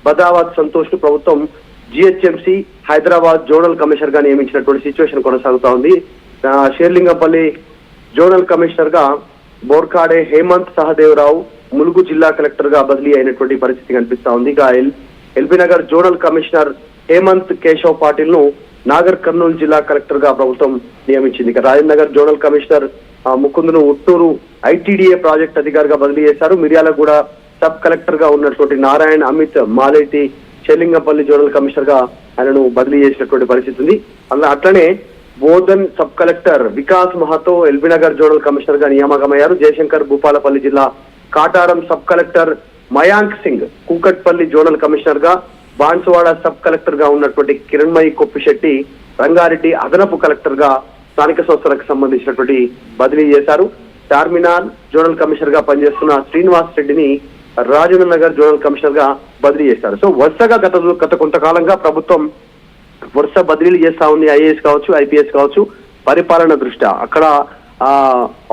బదావత్ సంతోష్ ను ప్రభుత్వం GHMC Hyderabad zonal commissioner గా నియమించినటువంటి సిచ్యువేషన్ కొనసాగుతా ఉంది. షేర్లింగంపల్లి జోనల్ కమిషనర్ గా బోర్కాడే హేమంత్ సహదేవరావు ములుగు జిల్లా కలెక్టర్ గా బదిలీ అయినటువంటి పరిస్థితి కనిపిస్తా ఉంది. ఇక ఎల్బీ నగర్ జోనల్ కమిషనర్ హేమంత్ కేశవ్ పాటిల్ ను నాగర్ కర్నూలు జిల్లా కలెక్టర్ గా ప్రభుత్వం నియమించింది. ఇక రాజేంద్ర నగర్ జోనల్ కమిషనర్ ముకుందును ఉట్టూరు ఐటీడీఏ ప్రాజెక్ట్ అధికారిగా బదిలీ చేశారు. మిర్యాలగూడ సబ్ కలెక్టర్ గా ఉన్నటువంటి నారాయణ్ అమిత్ మాలేటి షేర్లింగంపల్లి జోనల్ కమిషనర్ గా ఆయనను బదిలీ చేసినటువంటి పరిస్థితి ఉంది. అట్లనే Bodhan sub collector Vikas Mahato LB Nagar zonal commissioner గా నియామకమయ్యారు. జయశంకర్ భూపాలపల్లి జిల్లా Kataram sub collector Mayank Singh Kukatpally zonal commissioner గా, బాన్సువాడ సబ్ కలెక్టర్ గా ఉన్నటువంటి కిరణ్మయి కొప్పిశెట్టి రంగారెడ్డి అదనపు కలెక్టర్ గా స్థానిక సంస్థలకు సంబంధించినటువంటి బదిలీ చేశారు. చార్మినార్ జోనల్ కమిషనర్ గా పనిచేస్తున్న శ్రీనివాస్ రెడ్డిని రాజేంద్ర నగర్ జోనల్ కమిషనర్ గా బదిలీ చేశారు. సో వరుసగా గత కొంతకాలంగా ప్రభుత్వం వరుస బదిలీలు చేస్తా ఉంది. ఐఏఎస్ కావచ్చు, ఐపీఎస్ కావచ్చు. పరిపాలన దృష్ట్యా అక్కడ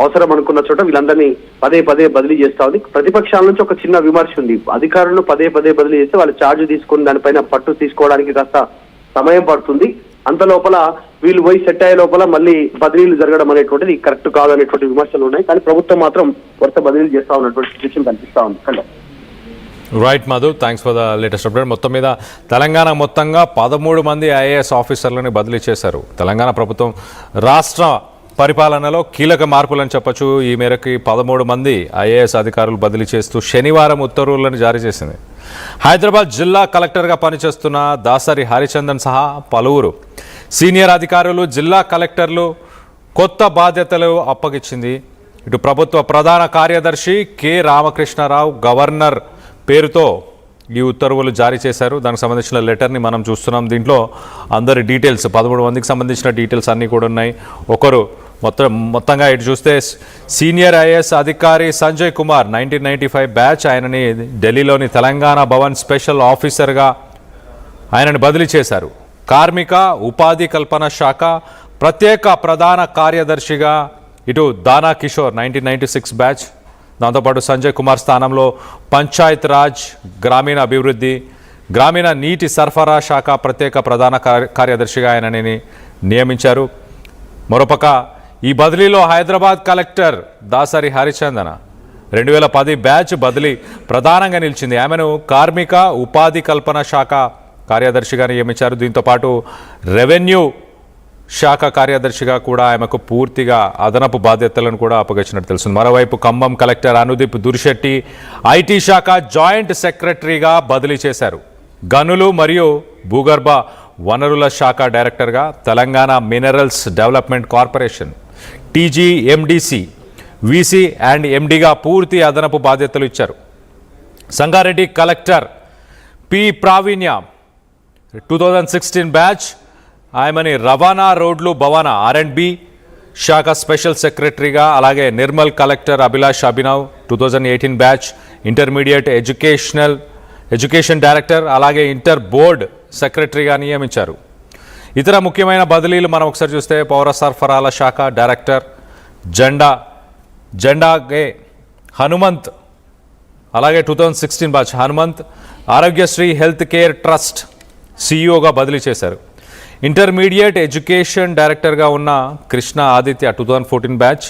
అవసరం అనుకున్న చోట వీళ్ళందరినీ పదే పదే బదిలీ చేస్తా ఉంది. ప్రతిపక్షాల నుంచి ఒక చిన్న విమర్శ ఉంది. అధికారులను పదే పదే బదిలీ చేస్తే వాళ్ళు ఛార్జ్ తీసుకుని దానిపైన పట్టు తీసుకోవడానికి కాస్త సమయం పడుతుంది. అంత లోపల వీళ్ళు పోయి సెట్ అయ్యే లోపల మళ్ళీ బదిలీలు జరగడం అనేటువంటిది కరెక్ట్ కాదు అనేటువంటి విమర్శలు ఉన్నాయి. కానీ ప్రభుత్వం మాత్రం వరుస బదిలీలు చేస్తా ఉన్నటువంటి సిచ్యువేషన్ కనిపిస్తా ఉంది. Right Madhu, thanks for the latest update. మొత్తం మీద తెలంగాణ మొత్తంగా 13 మంది ఐఏఎస్ ఆఫీసర్లని బదిలీ చేశారు. తెలంగాణ ప్రభుత్వం రాష్ట్ర పరిపాలనలో కీలక మార్పులని చెప్పొచ్చు. ఈ మేరకు 13 మంది ఐఏఎస్ అధికారులు బదిలీ చేస్తూ శనివారం ఉత్తర్వులను జారీ చేసింది. హైదరాబాద్ జిల్లా కలెక్టర్గా పనిచేస్తున్న దాసరి హరిచందన్ సహా పలువురు సీనియర్ అధికారులు, జిల్లా కలెక్టర్లు కొత్త బాధ్యతలు అప్పగించింది. ఇటు ప్రభుత్వ ప్రధాన కార్యదర్శి కె రామకృష్ణారావు గవర్నర్ పేరుతో ఈ ఉత్తర్వులు జారీ చేశారు. దానికి సంబంధించిన లెటర్ని మనం చూస్తున్నాం. దీంట్లో అందరి డీటెయిల్స్ 13 మందికి సంబంధించిన డీటెయిల్స్ అన్నీ కూడా ఉన్నాయి. ఒకరు మొత్తంగా ఇటు చూస్తే సీనియర్ ఐఏఎస్ అధికారి సంజయ్ కుమార్ 1995 బ్యాచ్, ఆయనని ఢిల్లీలోని తెలంగాణ భవన్ స్పెషల్ ఆఫీసర్గా ఆయనని బదిలీ చేశారు. కార్మిక ఉపాధి కల్పన శాఖ ప్రత్యేక ప్రధాన కార్యదర్శిగా ఇటు దానా కిషోర్ 1996 బ్యాచ్, దాంతోపాటు సంజయ్ కుమార్ స్థానంలో పంచాయత్ రాజ్, గ్రామీణ అభివృద్ధి, గ్రామీణ నీటి సరఫరా శాఖ ప్రత్యేక ప్రధాన కార్యదర్శిగా ఆయనని నియమించారు. మరోపక్క ఈ బదిలీలో హైదరాబాద్ కలెక్టర్ దాసరి హరిచందన 2010 బ్యాచ్ బదిలీ ప్రధానంగా నిలిచింది. ఆమెను కార్మిక ఉపాధి కల్పన శాఖ కార్యదర్శిగా నియమించారు. దీంతోపాటు రెవెన్యూ శాఖ కార్యదర్శిగా కూడా ఆమెకు పూర్తిగా అదనపు బాధ్యతలను కూడా అప్పగించినట్టు తెలుస్తుంది. మరోవైపు ఖమ్మం కలెక్టర్ అనుదీప్ దురిశెట్టి ఐటీ శాఖ జాయింట్ సెక్రటరీగా బదిలీ చేశారు. గనులు మరియు భూగర్భ వనరుల శాఖ డైరెక్టర్గా Telangana minerals development corporation TGMDC VC and ఎండిగా పూర్తి అదనపు బాధ్యతలు ఇచ్చారు. Sangareddy collector P Pravinya 2016 batch, ఆమెని రవాణా రోడ్లు భవన R&B శాఖ స్పెషల్ సెక్రటరీగా, అలాగే Nirmal collector Abhilash Abhinav 2018 batch intermediate education director, అలాగే ఇంటర్ బోర్డ్ సెక్రటరీగా నియమించారు. ఇతర ముఖ్యమైన బదిలీలు మనం ఒకసారి చూస్తే పౌర సరఫరాల శాఖ డైరెక్టర్ జెండాగే హనుమంత్, అలాగే 2016 batch Hanumanth Aarogyasri health care trust సిఇఓగా బదిలీ చేశారు. ఇంటర్మీడియట్ ఎడ్యుకేషన్ డైరెక్టర్గా ఉన్న కృష్ణ ఆదిత్య 2014 బ్యాచ్,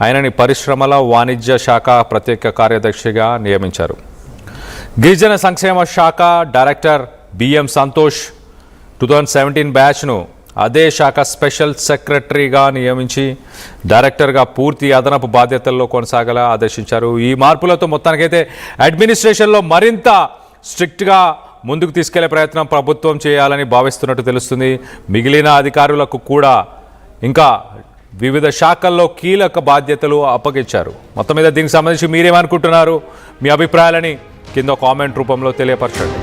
ఆయనని పరిశ్రమల వాణిజ్య శాఖ ప్రత్యేక కార్యదర్శిగా నియమించారు. గిరిజన సంక్షేమ శాఖ డైరెక్టర్ బిఎం సంతోష్ 2017 బ్యాచ్ను అదే శాఖ స్పెషల్ సెక్రటరీగా నియమించి డైరెక్టర్గా పూర్తి అదనపు బాధ్యతల్లో కొనసాగేలా ఆదేశించారు. ఈ మార్పులతో మొత్తానికైతే అడ్మినిస్ట్రేషన్లో మరింత స్ట్రిక్ట్గా ముందుకు తీసుకెళ్లే ప్రయత్నం ప్రభుత్వం చేయాలని భావిస్తున్నట్టు తెలుస్తుంది. మిగిలిన అధికారులకు కూడా ఇంకా వివిధ శాఖల్లో కీలక బాధ్యతలు అప్పగించారు. మొత్తం మీద దీనికి సంబంధించి మీరేమనుకుంటున్నారు? మీ అభిప్రాయాలని కింద కామెంట్ రూపంలో తెలియపరచండి.